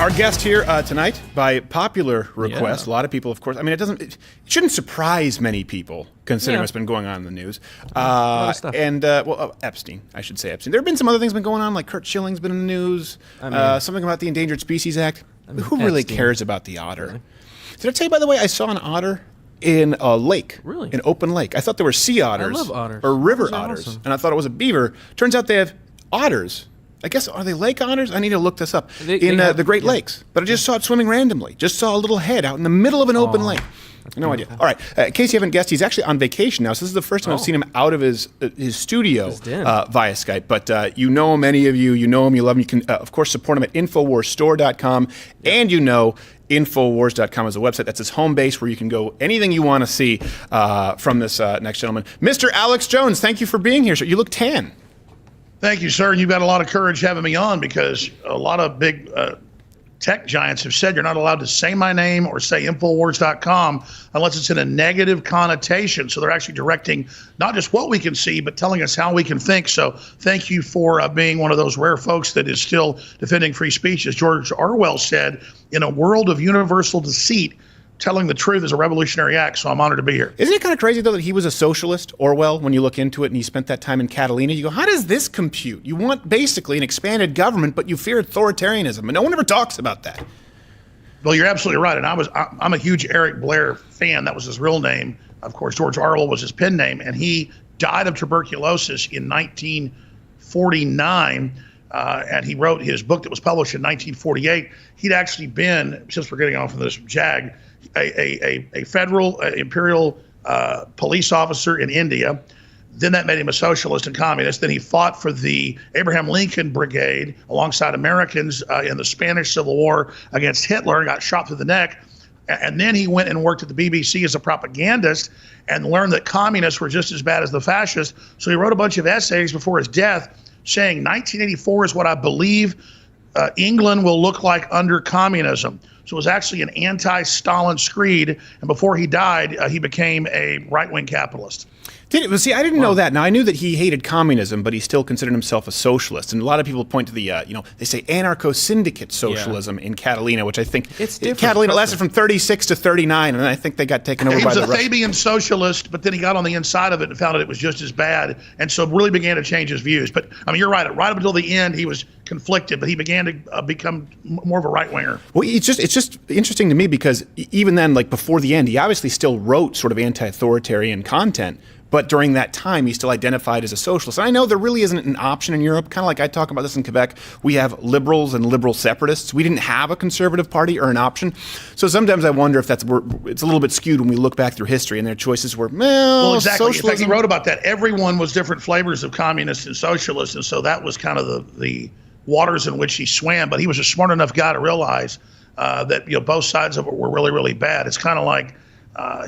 Our guest here tonight, by popular request, a lot of people, of course. I mean, it shouldn't surprise many people, considering what's been going on in the news. A lot of stuff. Epstein, I should say Epstein. There have been some other things been going on, like Kurt Schilling's been in the news. Something about the Endangered Species Act. Who really cares about the otter? Really? Did I tell you, by the way, I saw an otter in a lake. Really? An open lake. I thought there were sea otters. I love otters. Or river otters. Awesome. And I thought it was a beaver. Turns out they have otters. I guess, are they lake otters? I need to look this up. In the Great Lakes. But I just saw it swimming randomly. Just saw a little head out in the middle of an open lake. No idea. All right. In case you haven't guessed, he's actually on vacation now. So this is the first time I've seen him out of his studio via Skype. But you know him, many of you. You know him, you love him. You can, of course, support him at InfoWarsStore.com. And you know Infowars.com is a website. That's his home base where you can go anything you want to see from this next gentleman. Mr. Alex Jones, thank you for being here, sir. You look tan. Thank you, sir. And you've got a lot of courage having me on, because a lot of big tech giants have said you're not allowed to say my name or say Infowars.com unless it's in a negative connotation. So they're actually directing not just what we can see, but telling us how we can think. So thank you for being one of those rare folks that is still defending free speech. As George Orwell said, in a world of universal deceit, telling the truth is a revolutionary act, so I'm honored to be here. Isn't it kind of crazy, though, that he was a socialist, Orwell, when you look into it, and he spent that time in Catalina? You go, how does this compute? You want basically an expanded government, but you fear authoritarianism, and no one ever talks about that. Well, you're absolutely right, and I'm a huge Eric Blair fan. That was his real name. Of course, George Orwell was his pen name, and he died of tuberculosis in 1949, and he wrote his book that was published in 1948. He'd actually been, since we're getting off of this jag, a federal imperial police officer in India. Then that made him a socialist and communist. Then he fought for the Abraham Lincoln Brigade alongside Americans in the Spanish Civil War against Hitler and got shot through the neck. And then he went and worked at the BBC as a propagandist and learned that communists were just as bad as the fascists. So he wrote a bunch of essays before his death saying 1984 is what I believe England will look like under communism. So it was actually an anti-Stalin screed, and before he died, he became a right-wing capitalist. See, I didn't know that. Now, I knew that he hated communism, but he still considered himself a socialist. And a lot of people point to the, they say anarcho-syndicate socialism in Catalina, which I think Catalina lasted from 36 to 39, and I think they got taken over by the Russians. He was a Fabian socialist, but then he got on the inside of it and found out it was just as bad, and so really began to change his views. But, I mean, you're right. Right up until the end, he was conflicted, but he began to become more of a right-winger. Well, it's just interesting to me, because even then, like before the end, he obviously still wrote sort of anti-authoritarian content. But during that time, he still identified as a socialist. And I know there really isn't an option in Europe, kind of like I talk about this in Quebec. We have liberals and liberal separatists. We didn't have a conservative party or an option. So sometimes I wonder if it's a little bit skewed when we look back through history and their choices were, well, exactly. socialism. In fact, he wrote about that. Everyone was different flavors of communists and socialists. And so that was kind of the waters in which he swam. But he was a smart enough guy to realize that both sides of it were really, really bad. It's kind of like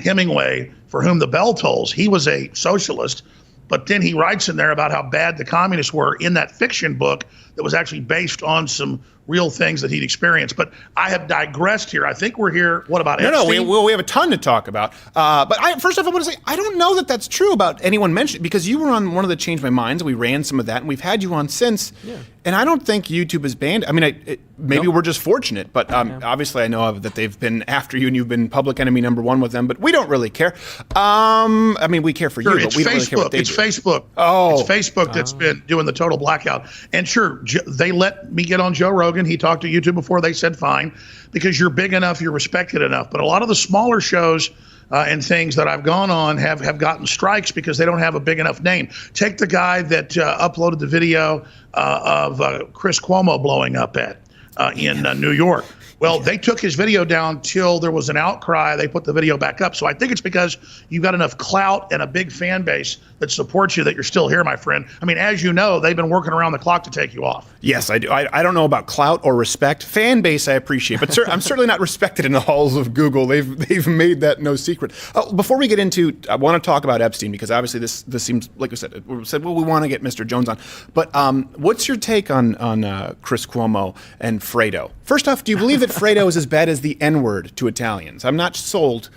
Hemingway, for whom the bell tolls. He was a socialist, but then he writes in there about how bad the communists were in that fiction book that was actually based on some real things that he'd experienced. But I have digressed here. I think we're here. What about Epstein? No, we have a ton to talk about. But first off, I want to say, I don't know that that's true about anyone mentioned, because you were on one of the Change My Minds. We ran some of that, and we've had you on since. Yeah. And I don't think YouTube is banned. I mean, maybe we're just fortunate, but obviously I know that they've been after you, and you've been public enemy #1 with them, but we don't really care. I mean, we care for you, but we don't really care what they do. It's Facebook. It's Facebook that's been doing the total blackout. And sure, they let me get on Joe Rogan. He talked to YouTube before. They said fine, because you're big enough, you're respected enough. But a lot of the smaller shows and things that I've gone on have gotten strikes because they don't have a big enough name. Take the guy that uploaded the video of Chris Cuomo blowing up in New York. Well, they took his video down till there was an outcry. They put the video back up. So I think it's because you've got enough clout and a big fan base that supports you that you're still here, my friend. I mean, as you know, they've been working around the clock to take you off. Yes, I do. I don't know about clout or respect. Fan base I appreciate, but I'm certainly not respected in the halls of Google. They've made that no secret. Before we get into, I want to talk about Epstein, because obviously this seems, like we said, well, we want to get Mr. Jones on. But what's your take on Chris Cuomo and Fredo? First off, do you believe that Fredo is as bad as the N-word to Italians? I'm not sold.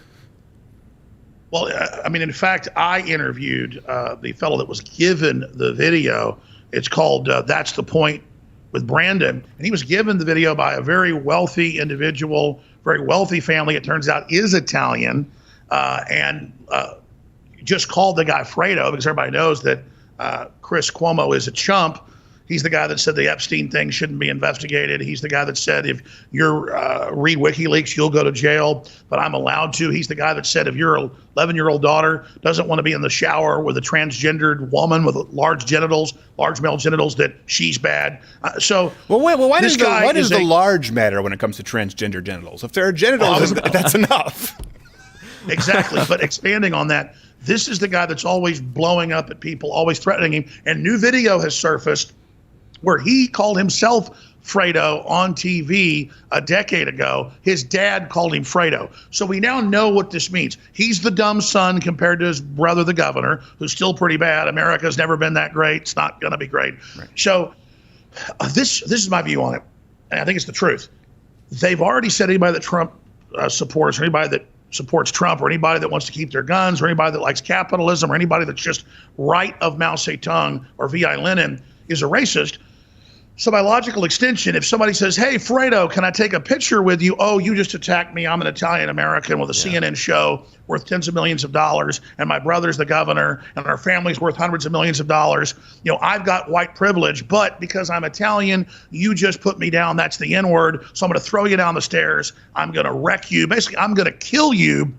Well, I mean, in fact, I interviewed the fellow that was given the video. It's called That's the Point, with Brandon, and he was given the video by a very wealthy individual, very wealthy family. It turns out is Italian, and just called the guy Fredo because everybody knows that Chris Cuomo is a chump. He's the guy that said the Epstein thing shouldn't be investigated. He's the guy that said if you read WikiLeaks, you'll go to jail, but I'm allowed to. He's the guy that said if your 11-year-old daughter doesn't want to be in the shower with a transgendered woman with large genitals, large male genitals, that she's bad. Why does the large matter when it comes to transgender genitals? If there are genitals, that's enough. Exactly. But expanding on that, this is the guy that's always blowing up at people, always threatening him. And new video has surfaced where he called himself Fredo on TV a decade ago. His dad called him Fredo. So we now know what this means. He's the dumb son compared to his brother, the governor, who's still pretty bad. America's never been that great. It's not going to be great. Right. So this is my view on it. And I think it's the truth. They've already said anybody that Trump supports, or anybody that supports Trump, or anybody that wants to keep their guns, or anybody that likes capitalism, or anybody that's just right of Mao Zedong or V.I. Lenin is a racist. So by logical extension, if somebody says, hey, Fredo, can I take a picture with you? Oh, you just attacked me. I'm an Italian-American with a CNN show worth tens of millions of dollars, and my brother's the governor, and our family's worth hundreds of millions of dollars. You know, I've got white privilege, but because I'm Italian, you just put me down. That's the N-word. So I'm going to throw you down the stairs. I'm going to wreck you. Basically, I'm going to kill you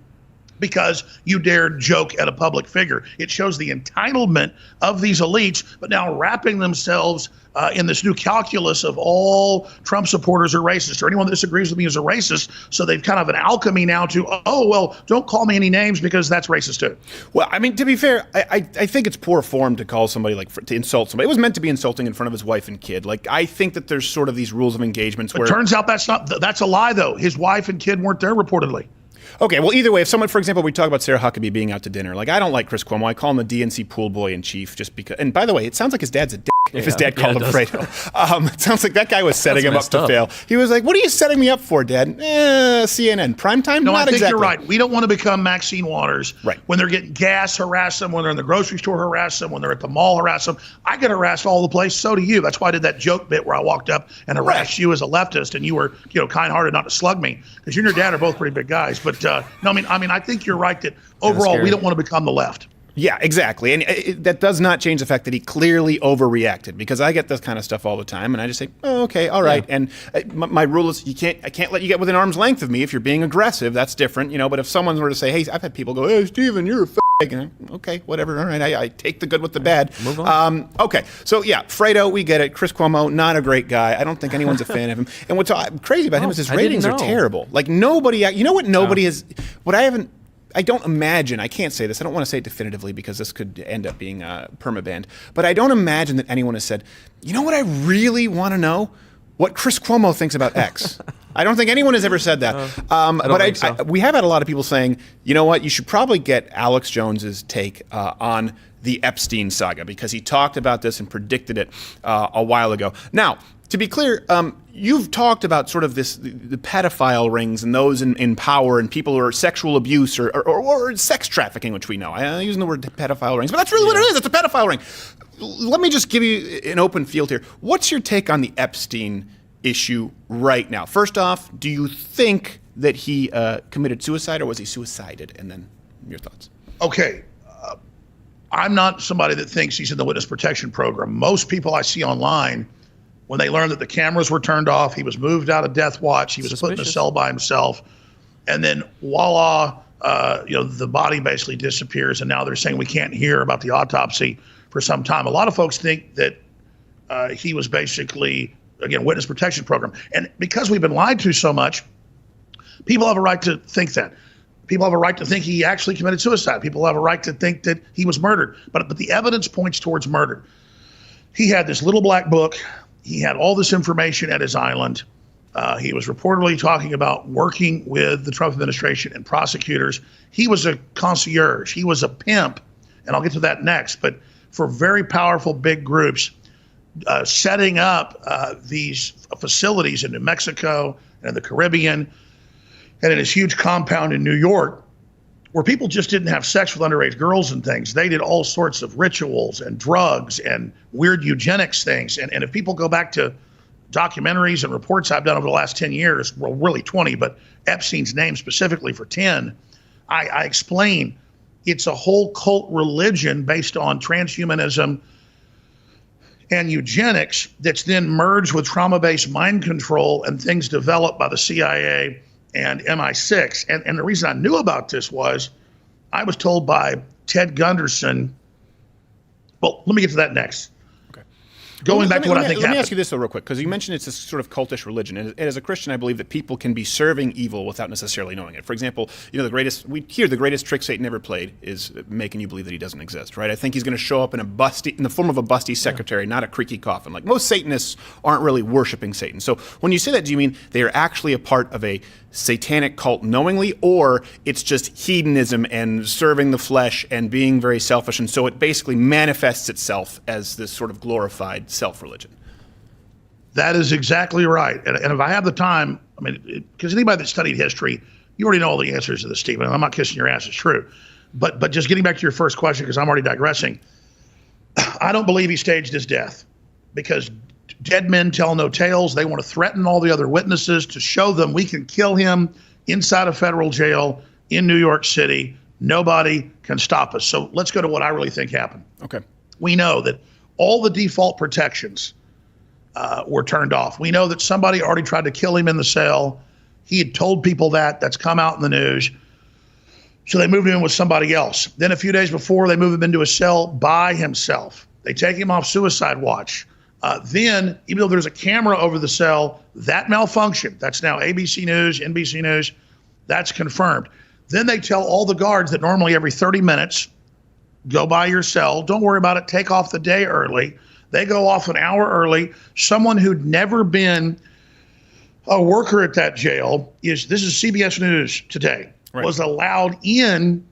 because you dared joke at a public figure. It shows the entitlement of these elites, but now wrapping themselves in this new calculus of all Trump supporters are racist, or anyone that disagrees with me is a racist. So they've kind of an alchemy now to, oh, well, don't call me any names because that's racist too. Well, I mean, to be fair, I think it's poor form to call somebody, to insult somebody. It was meant to be insulting in front of his wife and kid. Like, I think that there's sort of these rules of engagements where... It turns out that's a lie, though. His wife and kid weren't there reportedly. Okay, well, either way, if someone, for example, we talk about Sarah Huckabee being out to dinner. Like, I don't like Chris Cuomo. I call him the DNC pool boy in chief just because. And by the way, it sounds like his dad's a dick if his dad called him Fredo. It sounds like that guy was setting him up to fail. He was like, what are you setting me up for, Dad? CNN. Primetime? No, Not I think exactly. You're right. We don't want to become Maxine Waters. Right. When they're getting gas, harass them. When they're in the grocery store, harass them. When they're at the mall, harass them. I get harassed all the place. So do you. That's why I did that joke bit where I walked up and harassed you as a leftist, and you were, kind-hearted not to slug me, because you and your dad are both pretty big guys. But no, I mean, I think you're right that overall we don't want to become the left. Yeah, exactly. And that does not change the fact that he clearly overreacted, because I get this kind of stuff all the time, and I just say, oh, okay, all right. Yeah. And my rule is I can't let you get within arm's length of me if you're being aggressive. That's different, But if someone were to say, hey, I've had people go, hey, Steven, you're a fag. Okay, whatever. All right, I take the good with the bad. Move on. Okay, so yeah, Fredo, we get it. Chris Cuomo, not a great guy. I don't think anyone's a fan of him. And what's crazy about him is his ratings are terrible. Like nobody, what nobody has, I don't imagine, I can't say this, I don't want to say it definitively because this could end up being permabanned, but I don't imagine that anyone has said, you know what I really want to know? What Chris Cuomo thinks about X. I don't think anyone has ever said that. We have had a lot of people saying, you know what, you should probably get Alex Jones's take on the Epstein saga, because he talked about this and predicted it a while ago. Now, to be clear, you've talked about sort of the pedophile rings and those in power and people who are sexual abuse or sex trafficking, which we know. I'm using the word pedophile rings, but that's really what it is. It's a pedophile ring. Let me just give you an open field here. What's your take on the Epstein issue right now? First off, do you think that he committed suicide, or was he suicided? And then your thoughts. Okay. I'm not somebody that thinks he's in the witness protection program. Most people I see online, when they learned that the cameras were turned off, he was moved out of death watch, he was put in a cell by himself, and then voila, the body basically disappears, and now they're saying we can't hear about the autopsy for some time. A lot of folks think that he was basically, again, witness protection program. And because we've been lied to so much, people have a right to think that. People have a right to think he actually committed suicide. People have a right to think that he was murdered. But the evidence points towards murder. He had this little black book. He had all this information at his island. He was reportedly talking about working with the Trump administration and prosecutors. He was a concierge. He was a pimp. And I'll get to that next. But for very powerful big groups, setting up these facilities in New Mexico and in the Caribbean, and in his huge compound in New York, where people just didn't have sex with underage girls and things. They did all sorts of rituals and drugs and weird eugenics things. And if people go back to documentaries and reports I've done over the last 10 years, well, really 20, but Epstein's name specifically for 10, I explain it's a whole cult religion based on transhumanism and eugenics that's then merged with trauma-based mind control and things developed by the CIA and MI6. And the reason I knew about this was I was told by Ted Gunderson. Well, let me get to that next. Going back to what I think happened. Let me ask you this, though, real quick, because you mentioned it's a sort of cultish religion. And as a Christian, I believe that people can be serving evil without necessarily knowing it. For example, the greatest trick Satan ever played is making you believe that he doesn't exist, right? I think he's going to show up in the form of a busty secretary, not a creaky coffin. Like, most Satanists aren't really worshiping Satan. So when you say that, do you mean they are actually a part of a satanic cult knowingly, or it's just hedonism and serving the flesh and being very selfish, and so it basically manifests itself as this sort of glorified self-religion? That is exactly right. And if I have the time, I mean, because anybody that studied history, you already know all the answers to this, Stephen. I'm not kissing your ass, it's true. But just getting back to your first question, because I'm already digressing, I don't believe he staged his death, because dead men tell no tales. They want to threaten all the other witnesses to show them we can kill him inside a federal jail in New York City. Nobody can stop us. So let's go to what I really think happened. Okay. We know that all the default protections were turned off. We know that somebody already tried to kill him in the cell. He had told people that. That's come out in the news. So they moved him in with somebody else. Then a few days before, they move him into a cell by himself. They take him off suicide watch. Then, even though there's a camera over the cell, that malfunctioned. That's now ABC News, NBC News. That's confirmed. Then they tell all the guards that normally every 30 minutes, go by your cell. Don't worry about it. Take off the day early. They go off an hour early. Someone who'd never been a worker at that jail, this is CBS News today, right, was allowed in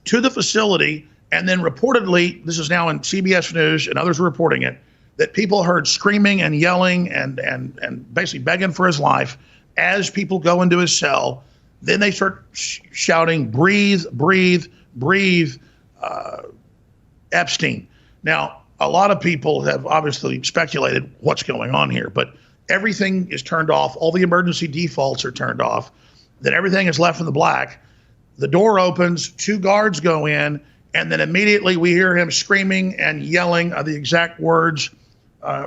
to the facility. And then reportedly, this is now in CBS News and others are reporting it, that people heard screaming and yelling and basically begging for his life as people go into his cell. Then they start shouting, breathe, breathe, breathe, Epstein. Now, a lot of people have obviously speculated what's going on here, but everything is turned off. All the emergency defaults are turned off. Then everything is left in the black. The door opens, 2 guards go in, and then immediately we hear him screaming and yelling. The exact words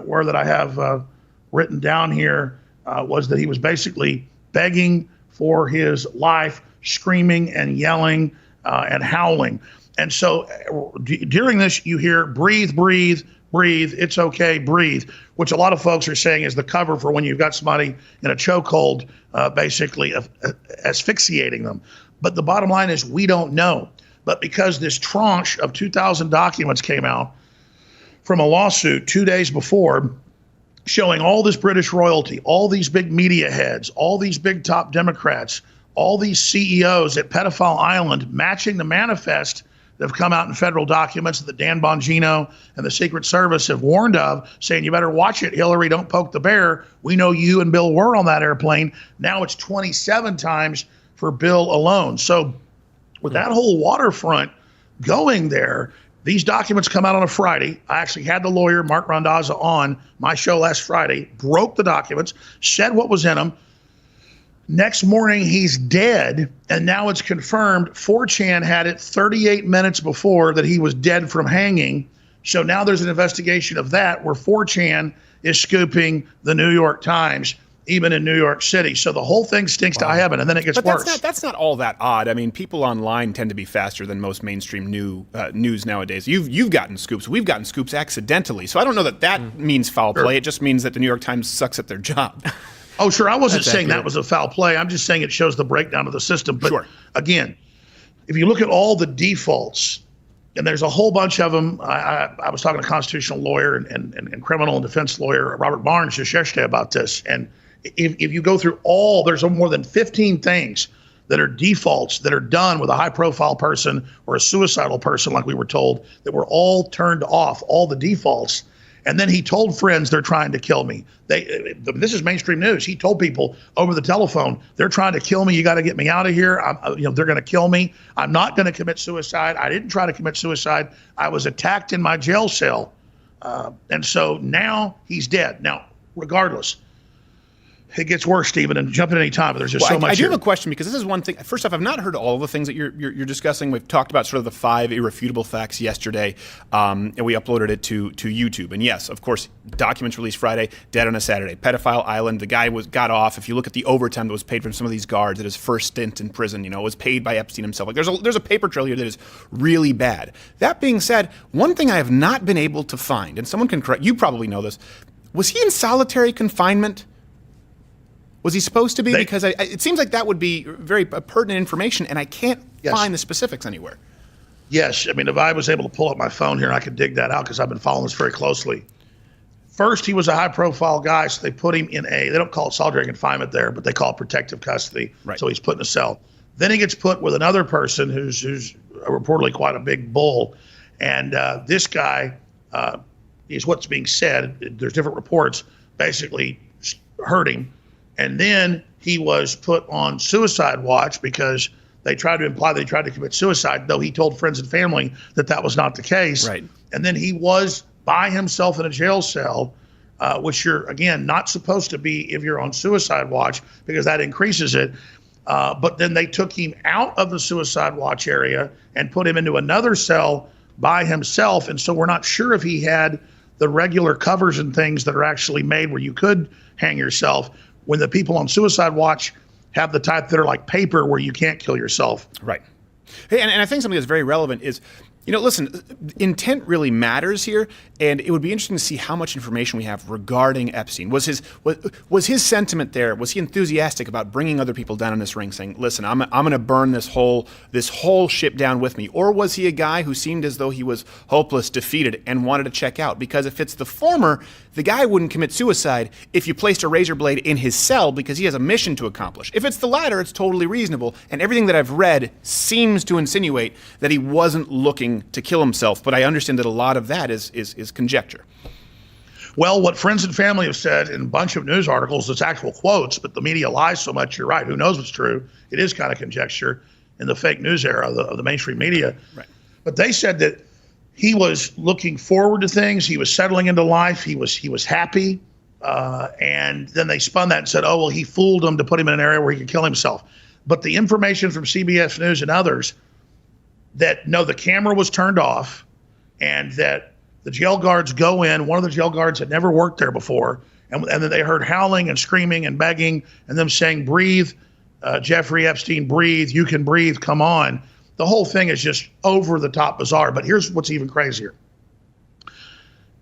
where that I have written down here was that he was basically begging for his life, screaming and yelling and howling. And so during this, you hear breathe, breathe, breathe. It's okay, breathe, which a lot of folks are saying is the cover for when you've got somebody in a chokehold, basically asphyxiating them. But the bottom line is we don't know. But because this tranche of 2,000 documents came out from a lawsuit 2 days before, showing all this British royalty, all these big media heads, all these big top Democrats, all these CEOs at Pedophile Island matching the manifest that have come out in federal documents that Dan Bongino and the Secret Service have warned of, saying you better watch it, Hillary, don't poke the bear. We know you and Bill were on that airplane. Now it's 27 times for Bill alone. So with that whole waterfront going there, these documents come out on a Friday. I actually had the lawyer, Mark Randazza, on my show last Friday, broke the documents, said what was in them. Next morning, he's dead, and now it's confirmed. 4chan had it 38 minutes before that he was dead from hanging. So now there's an investigation of that where 4chan is scooping the New York Times, even in New York City. So the whole thing stinks to high heaven, and then it gets worse. That's not all that odd. I mean, people online tend to be faster than most mainstream news nowadays. You've gotten scoops. We've gotten scoops accidentally. So I don't know that means foul play. It just means that the New York Times sucks at their job. Oh, sure. I wasn't saying that was a foul play. I'm just saying it shows the breakdown of the system. But again, if you look at all the defaults, and there's a whole bunch of them. I was talking to a constitutional lawyer and criminal and defense lawyer, Robert Barnes, just yesterday about this. And if you go through there's more than 15 things that are defaults that are done with a high-profile person or a suicidal person, like we were told, that were all turned off, all the defaults. And then he told friends they're trying to kill me. This is mainstream news. He told people over the telephone, they're trying to kill me. You got to get me out of here. They're going to kill me. I'm not going to commit suicide. I didn't try to commit suicide. I was attacked in my jail cell. And so now he's dead. Now, regardless, it gets worse, Stephen, and jump in any time, but there's just so much I do here. have a question, because this is one thing. First off, I've not heard all the things that you're discussing. We've talked about sort of the 5 irrefutable facts yesterday, and we uploaded it to YouTube. And yes, of course, documents released Friday, dead on a Saturday. Pedophile Island, the guy got off. If you look at the overtime that was paid from some of these guards at his first stint in prison, it was paid by Epstein himself. Like there's a paper trail here that is really bad. That being said, one thing I have not been able to find, and someone can correct, you probably know this, was he in solitary confinement? Was he supposed to be? Because it seems like that would be very pertinent information, and I can't find the specifics anywhere. Yes. I mean, if I was able to pull up my phone here, I could dig that out because I've been following this very closely. First, he was a high-profile guy, so they put him in they don't call it solitary confinement there, but they call it protective custody. Right. So he's put in a cell. Then he gets put with another person who's reportedly quite a big bull. And this guy is what's being said. There's different reports, basically hurt him. And then he was put on suicide watch because they tried to imply that he tried to commit suicide, though he told friends and family that that was not the case. Right. And then he was by himself in a jail cell, which you're, again, not supposed to be if you're on suicide watch because that increases it. But then they took him out of the suicide watch area and put him into another cell by himself. And so we're not sure if he had the regular covers and things that are actually made where you could hang yourself, when the people on suicide watch have the type that are like paper where you can't kill yourself. Right. Hey, and I think something that's very relevant is, listen, intent really matters here, and it would be interesting to see how much information we have regarding Epstein. Was his sentiment there? Was he enthusiastic about bringing other people down in this ring, saying, "Listen, I'm going to burn this whole ship down with me," or was he a guy who seemed as though he was hopeless, defeated, and wanted to check out? Because if it's the former, the guy wouldn't commit suicide if you placed a razor blade in his cell because he has a mission to accomplish. If it's the latter, it's totally reasonable, and everything that I've read seems to insinuate that he wasn't looking to kill himself, but I understand that a lot of that is conjecture. Well, what friends and family have said in a bunch of news articles, it's actual quotes, but the media lies so much, you're right. Who knows what's true? It is kind of conjecture in the fake news era of the mainstream media. Right. But they said that he was looking forward to things. He was settling into life. He was happy. And then they spun that and said, oh, well, he fooled him to put him in an area where he could kill himself. But the information from CBS News and others that, no, the camera was turned off and that the jail guards go in. One of the jail guards had never worked there before. And then they heard howling and screaming and begging and them saying, breathe, Jeffrey Epstein, breathe. You can breathe. Come on. The whole thing is just over the top bizarre. But here's what's even crazier.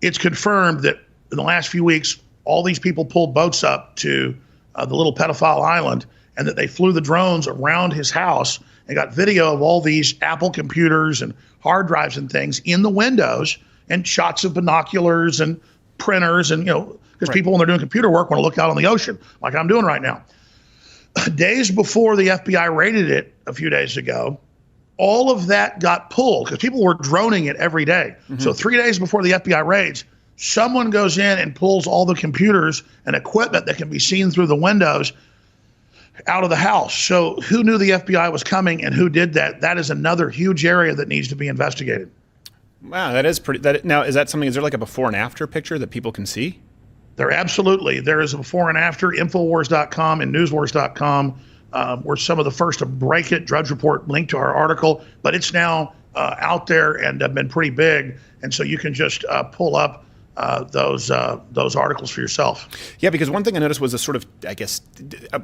It's confirmed that in the last few weeks, all these people pulled boats up to the little pedophile island and that they flew the drones around his house and got video of all these Apple computers and hard drives and things in the windows and shots of binoculars and printers and, because people, when they're doing computer work, want to look out on the ocean like I'm doing right now. Days before the FBI raided it a few days ago, all of that got pulled because people were droning it every day. Mm-hmm. So 3 days before the FBI raids, someone goes in and pulls all the computers and equipment that can be seen through the windows out of the house. So who knew the FBI was coming and who did that? That is another huge area that needs to be investigated. Wow, that is pretty. Now, is there like a before and after picture that people can see? There is a before and after. Infowars.com and newswars.com were some of the first to break it. Drudge Report linked to our article, but it's now out there and been pretty big. And so you can just pull up those articles for yourself. Yeah, because one thing I noticed was a sort of, I guess,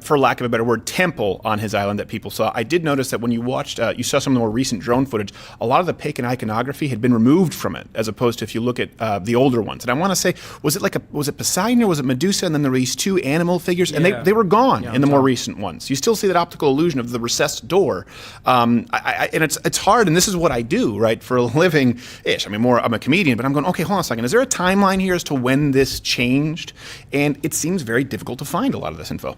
for lack of a better word, temple on his island that people saw. I did notice that when you watched, you saw some of the more recent drone footage, a lot of the pagan iconography had been removed from it, as opposed to if you look at the older ones. And I want to say, was it Poseidon or was it Medusa? And then there were these two animal figures, and they were gone in the more recent ones. You still see that optical illusion of the recessed door. And it's hard, and this is what I do, right, for a living-ish. I mean, I'm a comedian, but I'm going, okay, hold on a second. Is there a timeline here as to when this changed? And it seems very difficult to find a lot of this info.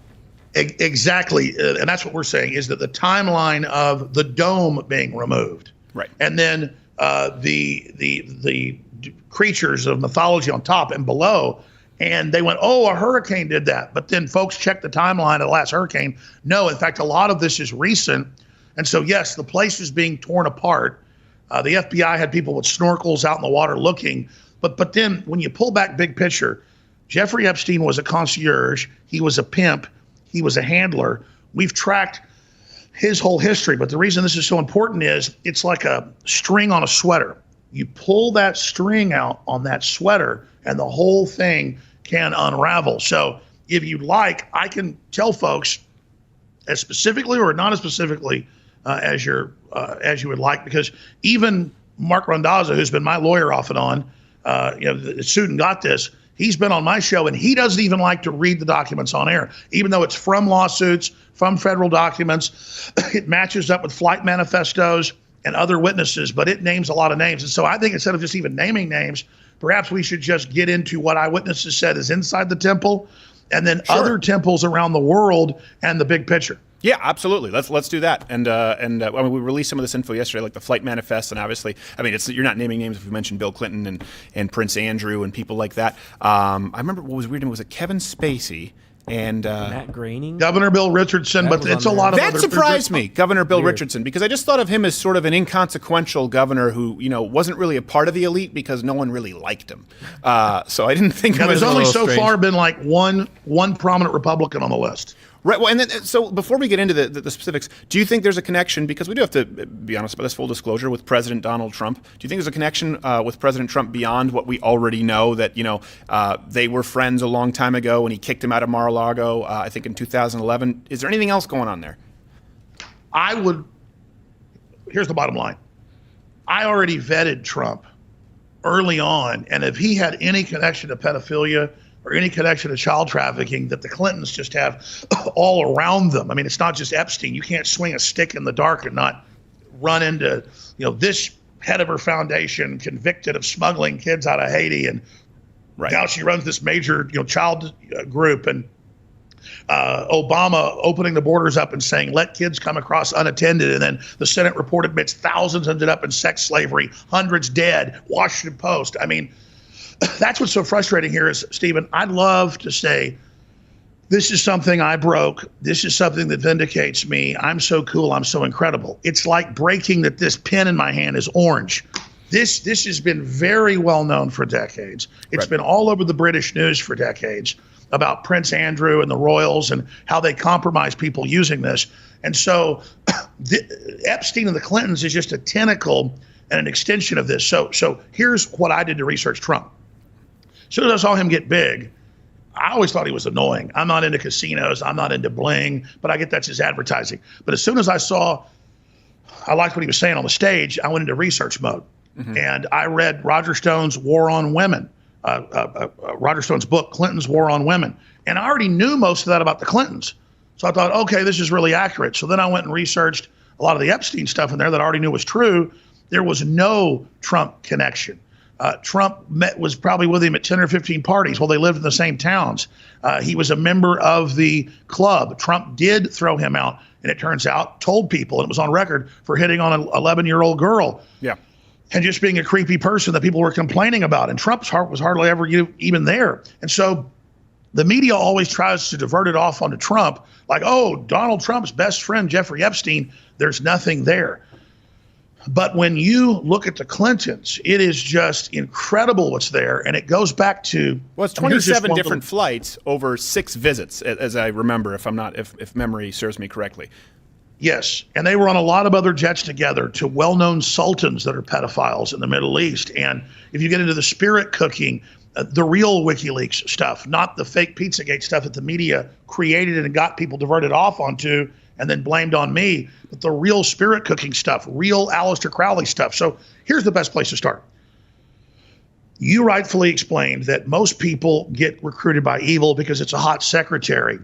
Exactly. And that's what we're saying, is that the timeline of the dome being removed. Right. And then the creatures of mythology on top and below. And they went, oh, a hurricane did that. But then folks checked the timeline of the last hurricane. No, in fact, a lot of this is recent. And so, yes, the place is being torn apart. The FBI had people with snorkels out in the water looking. But then when you pull back big picture, Jeffrey Epstein was a concierge. He was a pimp. He was a handler. We've tracked his whole history. But the reason this is so important is it's like a string on a sweater. You pull that string out on that sweater and the whole thing can unravel. So if you'd like, I can tell folks as specifically or not as specifically as you would like, because even Mark Randazza, who's been my lawyer off and on, the student got this. He's been on my show, and he doesn't even like to read the documents on air, even though it's from lawsuits, from federal documents. It matches up with flight manifestos and other witnesses, but it names a lot of names. And so I think instead of just even naming names, perhaps we should just get into what eyewitnesses said is inside the temple, and then other temples around the world and the big picture. Yeah, absolutely. Let's do that. And we released some of this info yesterday, like the flight manifest, and obviously, you're not naming names if we mentioned Bill Clinton and Prince Andrew and people like that. I remember what was weird. Was it Kevin Spacey and Matt Groening, Governor Bill Richardson? But it's a lot of that surprised me, Governor Bill Richardson, because I just thought of him as sort of an inconsequential governor who wasn't really a part of the elite because no one really liked him. So I didn't think. There's only so far been like one prominent Republican on the list. Right. Well, and then, so before we get into the specifics, do you think there's a connection, because we do have to be honest about this, full disclosure, with President Donald Trump? Do you think there's a connection with President Trump beyond what we already know, that, they were friends a long time ago when he kicked him out of Mar-a-Lago, I think in 2011? Is there anything else going on there? Here's the bottom line. I already vetted Trump early on, and if he had any connection to pedophilia or any connection to child trafficking that the Clintons just have all around them. I mean, it's not just Epstein. You can't swing a stick in the dark and not run into, this head of her foundation convicted of smuggling kids out of Haiti. And now she runs this major, child group. And Obama opening the borders up and saying, let kids come across unattended. And then the Senate report admits thousands ended up in sex slavery, hundreds dead, Washington Post. I mean, that's what's so frustrating here is, Stephen, I'd love to say, this is something I broke. This is something that vindicates me. I'm so cool. I'm so incredible. It's like breaking that this pen in my hand is orange. This has been very well known for decades. It's been all over the British news for decades about Prince Andrew and the royals and how they compromise people using this. And so Epstein and the Clintons is just a tentacle and an extension of this. So here's what I did to research Trump. As soon as I saw him get big, I always thought he was annoying. I'm not into casinos. I'm not into bling, but I get that's his advertising. But as soon as I liked what he was saying on the stage, I went into research mode. Mm-hmm. And I read Roger Stone's War on Women, Roger Stone's book, Clinton's War on Women. And I already knew most of that about the Clintons. So I thought, okay, this is really accurate. So then I went and researched a lot of the Epstein stuff in there that I already knew was true. There was no Trump connection. Trump was probably with him at 10 or 15 parties while they lived in the same towns. He was a member of the club. Trump did throw him out, and it turns out told people, and it was on record, for hitting on an 11-year-old girl. Yeah. And just being a creepy person that people were complaining about. And Trump's heart was hardly ever even there. And so the media always tries to divert it off onto Trump, like, oh, Donald Trump's best friend, Jeffrey Epstein, there's nothing there. But when you look at the Clintons, it is just incredible what's there. And it goes back to... Well, it's 27 different flights over 6 visits, as I remember, if memory serves me correctly. Yes. And they were on a lot of other jets together to well-known sultans that are pedophiles in the Middle East. And if you get into the spirit cooking, the real WikiLeaks stuff, not the fake Pizzagate stuff that the media created and got people diverted off onto and then blamed on me, but the real spirit cooking stuff, real Aleister Crowley stuff. So here's the best place to start. You rightfully explained that most people get recruited by evil because it's a hot secretary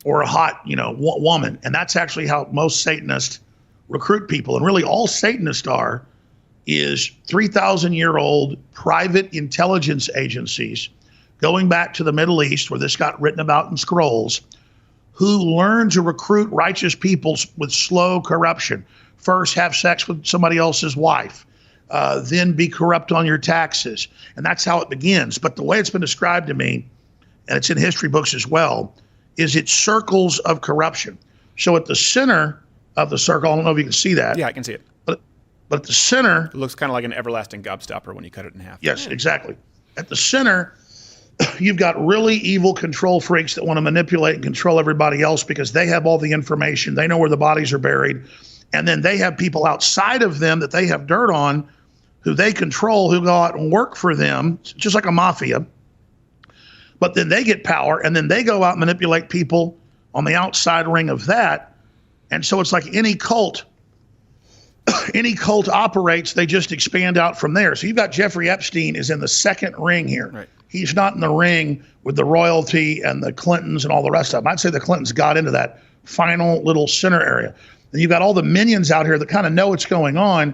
or a hot, woman. And that's actually how most Satanists recruit people. And really all Satanists are is 3,000-year-old private intelligence agencies going back to the Middle East, where this got written about in scrolls, who learn to recruit righteous people with slow corruption. First, have sex with somebody else's wife, then be corrupt on your taxes. And that's how it begins. But the way it's been described to me, and it's in history books as well, is it's circles of corruption. So at the center of the circle, I don't know if you can see that. Yeah, I can see it. But at the center... It looks kind of like an everlasting gobstopper when you cut it in half. Yes, exactly. At the center you've got really evil control freaks that want to manipulate and control everybody else because they have all the information. They know where the bodies are buried. And then they have people outside of them that they have dirt on who they control, who go out and work for them, just like a mafia. But then they get power, and then they go out and manipulate people on the outside ring of that. And so it's like any cult operates, they just expand out from there. So you've got Jeffrey Epstein is in the second ring here. Right. He's not in the ring with the royalty and the Clintons and all the rest of them. I'd say the Clintons got into that final little center area. And you've got all the minions out here that kind of know what's going on,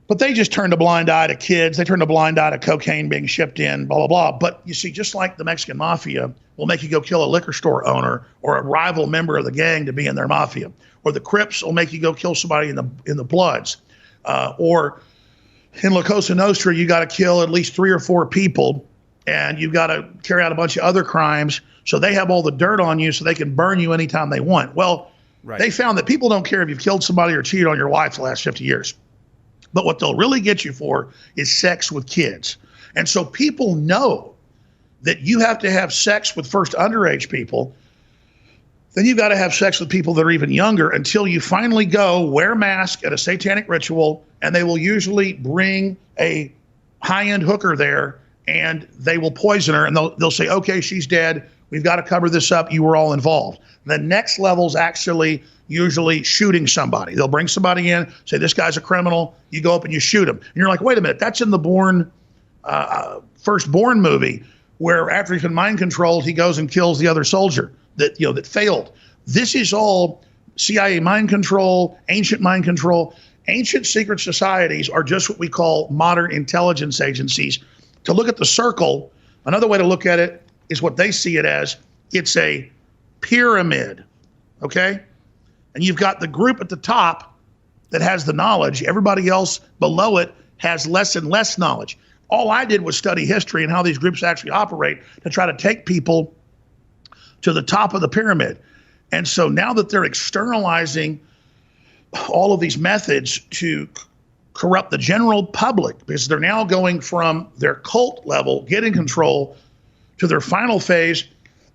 but they just turned a blind eye to kids. They turned a blind eye to cocaine being shipped in, blah, blah, blah. But you see, just like the Mexican mafia will make you go kill a liquor store owner or a rival member of the gang to be in their mafia, or the Crips will make you go kill somebody in the Bloods, or in La Cosa Nostra, you got to kill at least 3 or 4 people, and you've got to carry out a bunch of other crimes. So they have all the dirt on you so they can burn you anytime they want. Well, right. They found that people don't care if you've killed somebody or cheated on your wife the last 50 years. But what they'll really get you for is sex with kids. And so people know that you have to have sex with first underage people. Then you've got to have sex with people that are even younger until you finally go wear a mask at a satanic ritual, and they will usually bring a high-end hooker there, and they will poison her, and they'll say, okay, she's dead. We've got to cover this up. You were all involved. The next level is actually usually shooting somebody. They'll bring somebody in, say, this guy's a criminal. You go up and you shoot him. And you're like, wait a minute, that's in the first Bourne movie, where after he's been mind controlled, he goes and kills the other soldier that failed. This is all CIA mind control, ancient mind control. Ancient secret societies are just what we call modern intelligence agencies. To look at the circle, another way to look at it is what they see it as. It's a pyramid, okay? And you've got the group at the top that has the knowledge. Everybody else below it has less and less knowledge. All I did was study history and how these groups actually operate to try to take people to the top of the pyramid. And so now that they're externalizing all of these methods to corrupt the general public, because they're now going from their cult level, getting control, to their final phase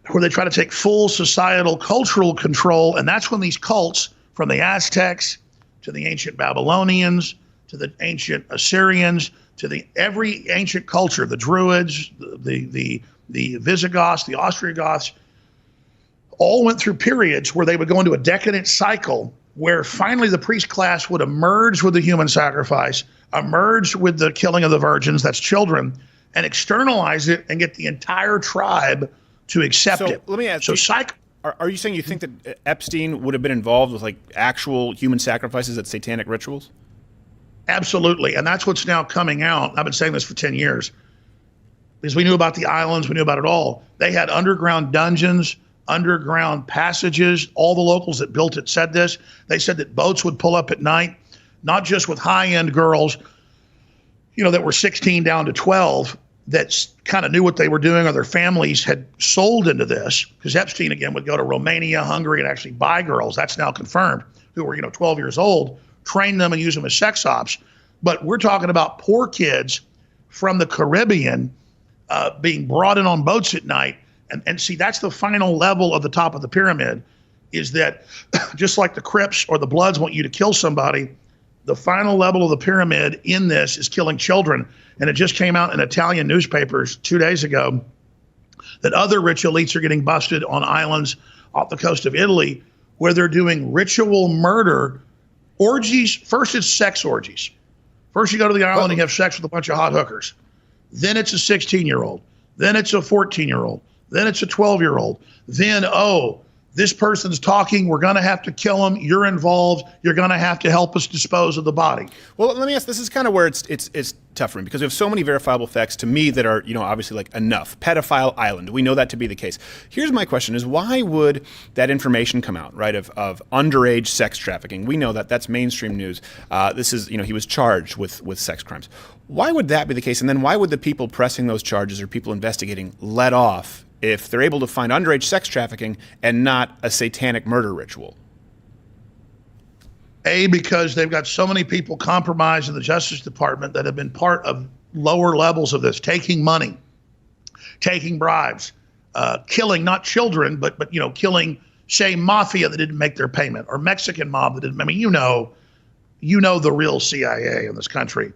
where they try to take full societal cultural control. And that's when these cults, from the Aztecs to the ancient Babylonians to the ancient Assyrians to every ancient culture, the Druids, the Visigoths, the Ostrogoths, all went through periods where they would go into a decadent cycle where finally the priest class would emerge with the human sacrifice, emerge with the killing of the virgins, that's children, and externalize it and get the entire tribe to accept it. Let me ask you, are you saying you think that Epstein would have been involved with like actual human sacrifices at satanic rituals? Absolutely, and that's what's now coming out. I've been saying this for 10 years. Because we knew about the islands, we knew about it all. They had underground dungeons, underground passages. All the locals that built it said this. They said that boats would pull up at night, not just with high-end girls, that were 16 down to 12, that kind of knew what they were doing, or their families had sold into this. Because Epstein, again, would go to Romania, Hungary, and actually buy girls. That's now confirmed, who were 12 years old, train them and use them as sex ops. But we're talking about poor kids from the Caribbean being brought in on boats at night. And see, that's the final level of the top of the pyramid, is that just like the Crips or the Bloods want you to kill somebody, the final level of the pyramid in this is killing children. And it just came out in Italian newspapers 2 days ago that other rich elites are getting busted on islands off the coast of Italy where they're doing ritual murder orgies. First, it's sex orgies. First, you go to the island and you have sex with a bunch of hot hookers. Then it's a 16-year-old. Then it's a 14-year-old. Then it's a 12-year-old. Then, this person's talking. We're going to have to kill him. You're involved. You're going to have to help us dispose of the body. Well, let me ask. This is kind of where it's tough for me, because we have so many verifiable facts to me that are, obviously like enough. Pedophile island. We know that to be the case. Here's my question: is why would that information come out, right? Of underage sex trafficking. We know that that's mainstream news. This is, he was charged with sex crimes. Why would that be the case? And then why would the people pressing those charges or people investigating let off if they're able to find underage sex trafficking and not a satanic murder ritual? Because they've got so many people compromised in the Justice Department that have been part of lower levels of this, taking money, taking bribes, killing not children, but killing, say, mafia that didn't make their payment, or Mexican mob that didn't. I mean, you know the real CIA in this country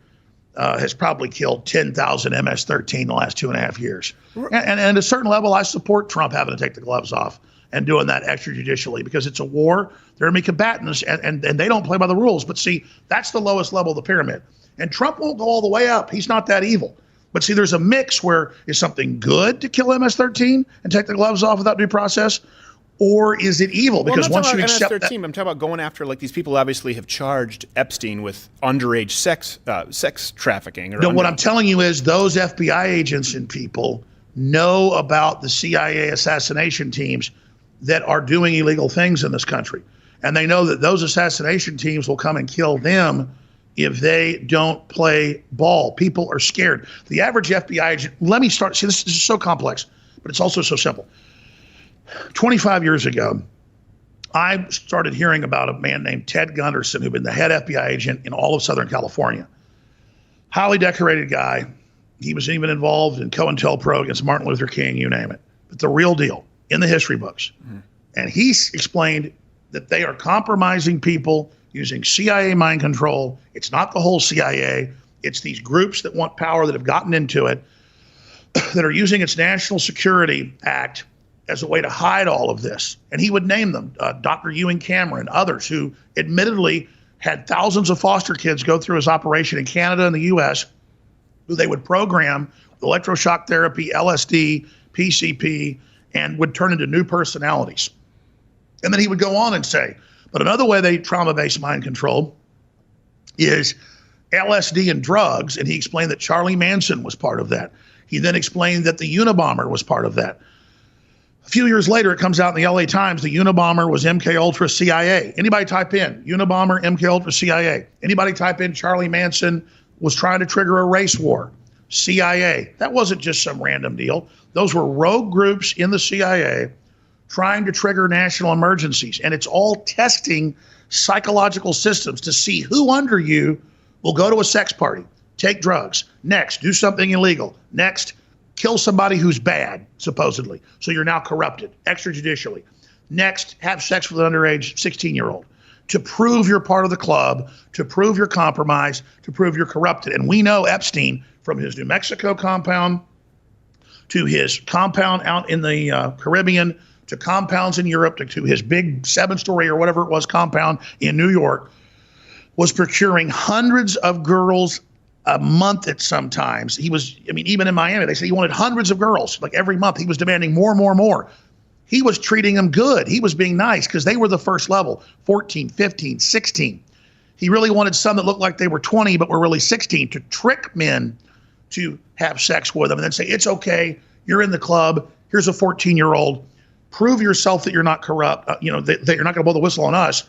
has probably killed 10,000 MS-13 in the last 2.5 years. And at a certain level, I support Trump having to take the gloves off and doing that extrajudicially, because it's a war. There are going to be combatants, and they don't play by the rules. But see, that's the lowest level of the pyramid. And Trump won't go all the way up. He's not that evil. But see, there's a mix where is something good to kill MS-13 and take the gloves off without due process? Or is it evil? Because once you accept that, I'm talking about going after, like, these people obviously have charged Epstein with underage sex trafficking. Or what I'm telling you is those FBI agents and people know about the CIA assassination teams that are doing illegal things in this country. And they know that those assassination teams will come and kill them if they don't play ball. People are scared. The average FBI agent, let me start. See, this is so complex, but it's also so simple. 25 years ago, I started hearing about a man named Ted Gunderson, who'd been the head FBI agent in all of Southern California. Highly decorated guy. He was even involved in COINTELPRO against Martin Luther King, you name it. But the real deal in the history books. Mm-hmm. And he explained that they are compromising people using CIA mind control. It's not the whole CIA. It's these groups that want power that have gotten into it, that are using its National Security Act as a way to hide all of this. And he would name them, Dr. Ewing Cameron, others who admittedly had thousands of foster kids go through his operation in Canada and the US, who they would program with electroshock therapy, LSD, PCP, and would turn into new personalities. And then he would go on and say, but another way they trauma-based mind control is LSD and drugs. And he explained that Charlie Manson was part of that. He then explained that the Unabomber was part of that. A few years later, it comes out in the LA Times, the Unabomber was MK Ultra CIA. Anybody type in Unabomber, MK Ultra CIA. Anybody type in Charlie Manson was trying to trigger a race war, CIA. That wasn't just some random deal. Those were rogue groups in the CIA trying to trigger national emergencies. And it's all testing psychological systems to see who under you will go to a sex party, take drugs. Next, do something illegal. Next, kill somebody who's bad, supposedly. So you're now corrupted, extrajudicially. Next, have sex with an underage 16-year-old to prove you're part of the club, to prove you're compromised, to prove you're corrupted. And we know Epstein, from his New Mexico compound to his compound out in the Caribbean, to compounds in Europe, to his big 7-story or whatever it was compound in New York, was procuring hundreds of girls a month at sometimes. He was, I mean, even in Miami, they said he wanted hundreds of girls, like every month. He was demanding more and more and more. He was treating them good. He was being nice because they were the first level, 14, 15, 16. He really wanted some that looked like they were 20, but were really 16, to trick men to have sex with them and then say, it's okay, you're in the club, here's a 14-year-old, prove yourself that you're not corrupt, that you're not gonna blow the whistle on us.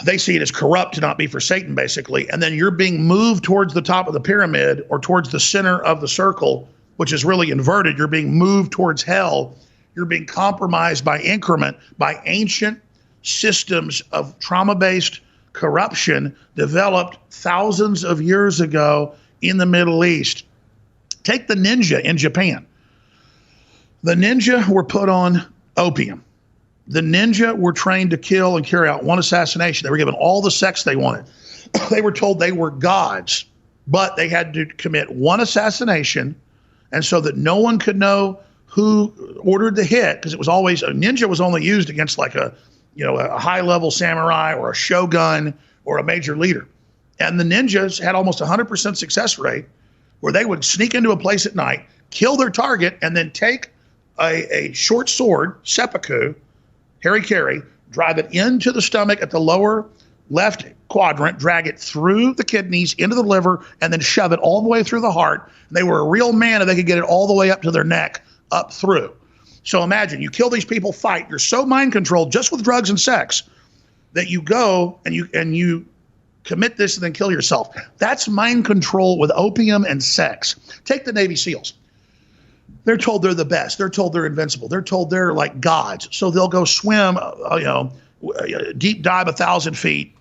They see it as corrupt to not be for Satan, basically. And then you're being moved towards the top of the pyramid or towards the center of the circle, which is really inverted. You're being moved towards hell. You're being compromised by increment, by ancient systems of trauma-based corruption developed thousands of years ago in the Middle East. Take the ninja in Japan. The ninja were put on opium. The ninja were trained to kill and carry out one assassination. They were given all the sex they wanted. They were told they were gods, but they had to commit one assassination, and so that no one could know who ordered the hit, because it was always, a ninja was only used against like a high-level samurai or a shogun or a major leader. And the ninjas had almost 100% success rate, where they would sneak into a place at night, kill their target, and then take a short sword, seppuku, harikiri, drive it into the stomach at the lower left quadrant, drag it through the kidneys, into the liver, and then shove it all the way through the heart. And they were a real man if they could get it all the way up to their neck, up through. So imagine, you kill these people, fight, you're so mind controlled just with drugs and sex that you go and you commit this and then kill yourself. That's mind control with opium and sex. Take the Navy SEALs. They're told they're the best. They're told they're invincible. They're told they're like gods. So they'll go swim, deep dive 1,000 feet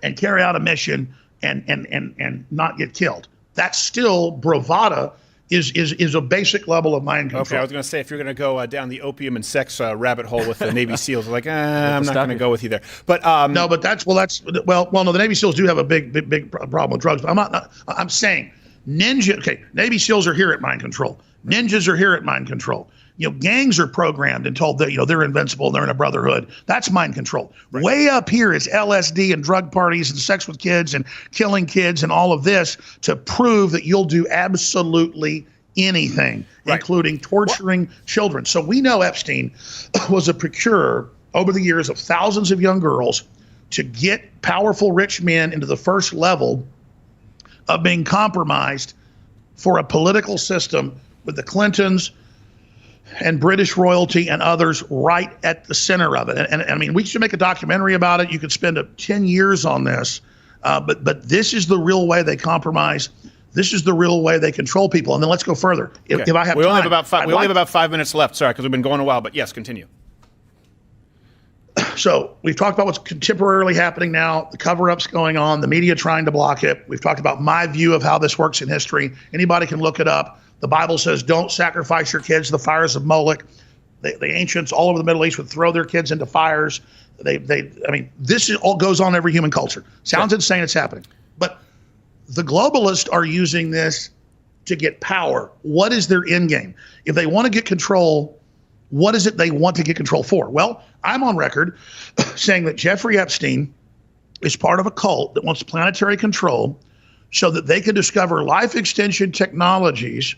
and carry out a mission and not get killed. That's still bravado is a basic level of mind control. Okay, I was going to say, if you're going to go down the opium and sex rabbit hole with the Navy SEALs, like, I'm not going to go with you there. But no, but no, the Navy SEALs do have a big problem with drugs. But I'm saying ninja. Okay, Navy SEALs are here at mind control. Ninjas are here at mind control. Gangs are programmed and told that, they're invincible, they're in a brotherhood. That's mind control. Right. Way up here is LSD and drug parties and sex with kids and killing kids and all of this to prove that you'll do absolutely anything, including torturing children. So we know Epstein was a procurer over the years of thousands of young girls to get powerful rich men into the first level of being compromised for a political system with the Clintons and British royalty and others right at the center of it. And I mean, we should make a documentary about it. You could spend 10 years on this, but this is the real way they compromise. This is the real way they control people. And then let's go further. If I have time. Only have about 5 minutes left. Sorry, because we've been going a while, but yes, continue. So we've talked about what's contemporarily happening now, the cover-ups going on, the media trying to block it. We've talked about my view of how this works in history. Anybody can look it up. The Bible says, don't sacrifice your kids to the fires of Moloch. The ancients all over the Middle East would throw their kids into fires. I mean, this all goes on in every human culture. Sounds insane, it's happening. But the globalists are using this to get power. What is their end game? If they want to get control, what is it they want to get control for? Well, I'm on record saying that Jeffrey Epstein is part of a cult that wants planetary control so that they can discover life extension technologies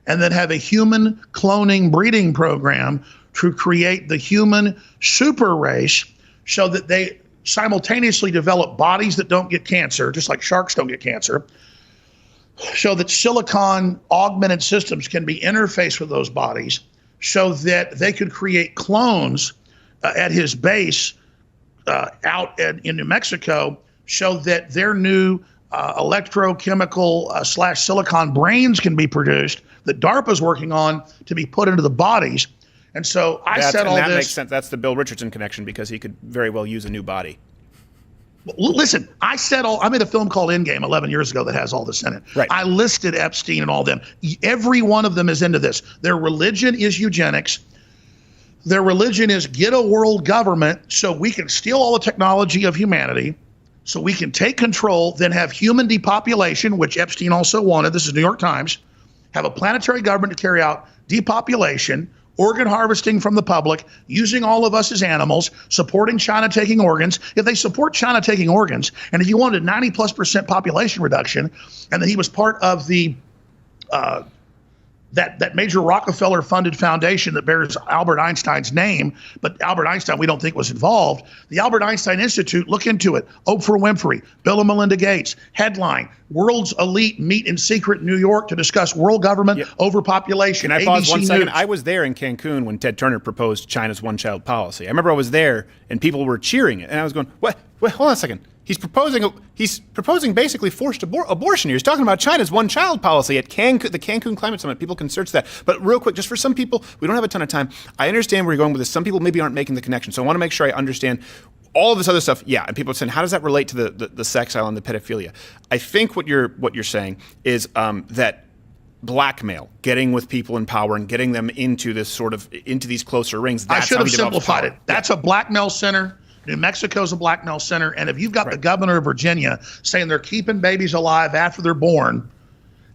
and then have a human cloning breeding program to create the human super race so that they simultaneously develop bodies that don't get cancer, just like sharks don't get cancer, so that silicon augmented systems can be interfaced with those bodies so that they could create clones at his base out in New Mexico so that their new electrochemical / silicon brains can be produced that DARPA's working on to be put into the bodies. And so that makes sense. That's the Bill Richardson connection, because he could very well use a new body. Listen, I made a film called Endgame 11 years ago that has all this in it. Right. I listed Epstein and all them. Every one of them is into this. Their religion is eugenics. Their religion is get a world government so we can steal all the technology of humanity, so we can take control, then have human depopulation, which Epstein also wanted. This is New York Times. Have a planetary government to carry out depopulation, organ harvesting from the public, using all of us as animals, supporting China taking organs. If they support China taking organs, and if you wanted 90+% population reduction, and that he was part of the that major Rockefeller-funded foundation that bears Albert Einstein's name, but Albert Einstein we don't think was involved. The Albert Einstein Institute, look into it. Oprah Winfrey, Bill and Melinda Gates, headline, world's elite meet in secret in New York to discuss world government, overpopulation. Can I pause ABC 1 second? News. I was there in Cancun when Ted Turner proposed China's one-child policy. I remember I was there and people were cheering it, and I was going, "What? Wait, hold on a second. He's proposing basically forced abortion here. He's talking about China's one-child policy at the Cancun Climate Summit. People can search that. But real quick, just for some people, we don't have a ton of time. I understand where you're going with this. Some people maybe aren't making the connection. So I want to make sure I understand all of this other stuff. Yeah, and people are saying, how does that relate to the sex island, the pedophilia? I think what you're saying is that blackmail, getting with people in power and getting them into these closer rings. I should have simplified it. That's a blackmail center. New Mexico's a blackmail center. And if you've got the governor of Virginia saying they're keeping babies alive after they're born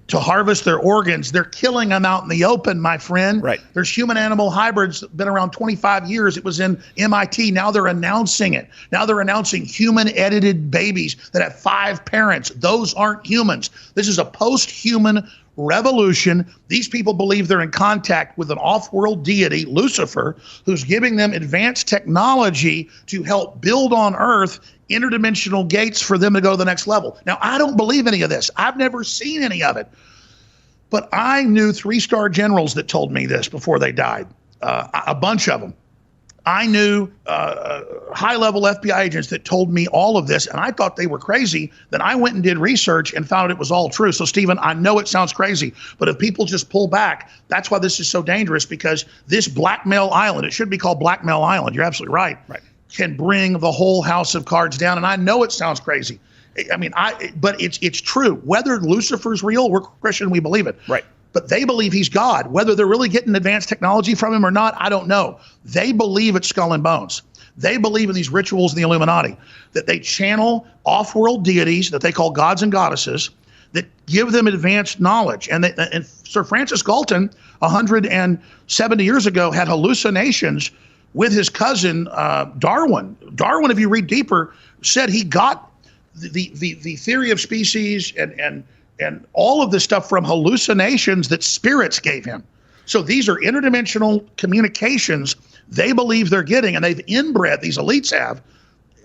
to harvest their organs, they're killing them out in the open, my friend. Right. There's human-animal hybrids that have been around 25 years. It was in MIT. Now they're announcing it. Now they're announcing human-edited babies that have 5 parents. Those aren't humans. This is a post-human revolution. These people believe they're in contact with an off-world deity, Lucifer, who's giving them advanced technology to help build on Earth interdimensional gates for them to go to the next level. Now, I don't believe any of this. I've never seen any of it. But I knew 3-star generals that told me this before they died, a bunch of them. I knew high-level FBI agents that told me all of this, and I thought they were crazy. Then I went and did research and found it was all true. So, Stephen, I know it sounds crazy, but if people just pull back, that's why this is so dangerous, because this blackmail island, it should be called Blackmail Island, you're absolutely right, can bring the whole house of cards down. And I know it sounds crazy. I mean, but it's true. Whether Lucifer's real, we're Christian, we believe it. Right. but they believe he's God. Whether they're really getting advanced technology from him or not, I don't know. They believe it's skull and bones. They believe in these rituals in the Illuminati, that they channel off-world deities that they call gods and goddesses that give them advanced knowledge. And Sir Francis Galton, 170 years ago, had hallucinations with his cousin Darwin. Darwin, if you read deeper, said he got the theory of species and all of this stuff from hallucinations that spirits gave him. So these are interdimensional communications they believe they're getting, and they've inbred, these elites have,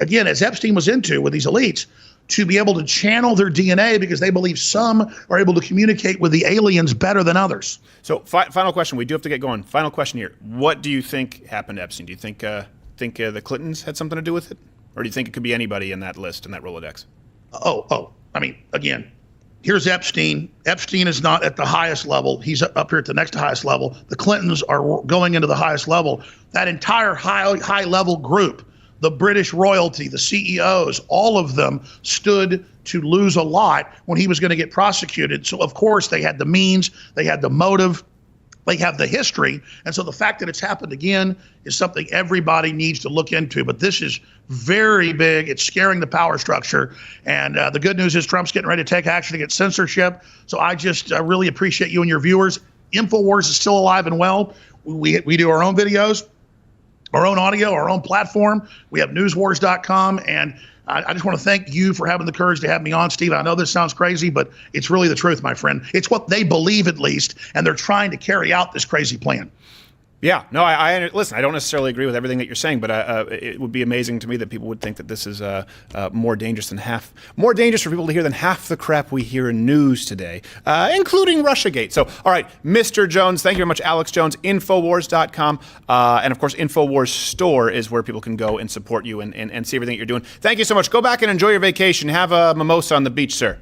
again, as Epstein was into with these elites, to be able to channel their DNA because they believe some are able to communicate with the aliens better than others. So final question. We do have to get going. Final question here. What do you think happened to Epstein? Do you think the Clintons had something to do with it? Or do you think it could be anybody in that list, in that Rolodex? I mean, again, here's Epstein. Epstein is not at the highest level. He's up here at the next highest level. The Clintons are going into the highest level. That entire high level group, the British royalty, the CEOs, all of them stood to lose a lot when he was going to get prosecuted. So, of course, they had the means, they had the motive, they have the history. And so the fact that it's happened again is something everybody needs to look into. But this is very big. It's scaring the power structure. And the good news is Trump's getting ready to take action against censorship. So I just really appreciate you and your viewers. InfoWars is still alive and well. We do our own videos, our own audio, our own platform. We have newswars.com. And I just want to thank you for having the courage to have me on, Steve. I know this sounds crazy, but it's really the truth, my friend. It's what they believe, at least, and they're trying to carry out this crazy plan. Yeah, no, I listen, I don't necessarily agree with everything that you're saying, but it would be amazing to me that people would think that this is more dangerous for people to hear than half the crap we hear in news today, including Russiagate. So, all right, Mr. Jones, thank you very much, Alex Jones, Infowars.com, and of course, Infowars store is where people can go and support you and see everything that you're doing. Thank you so much. Go back and enjoy your vacation. Have a mimosa on the beach, sir.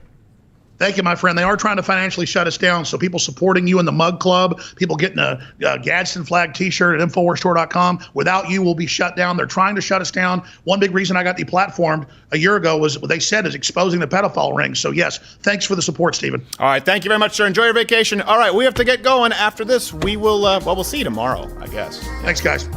Thank you, my friend. They are trying to financially shut us down. So people supporting you in the Mug Club, people getting a Gadsden flag T-shirt at InfoWarsStore.com. Without you, we'll be shut down. They're trying to shut us down. One big reason I got deplatformed a year ago was what they said is exposing the pedophile ring. So yes, thanks for the support, Stephen. All right, thank you very much, sir. Enjoy your vacation. All right, we have to get going. After this, we will we'll see you tomorrow, I guess. Thanks, guys.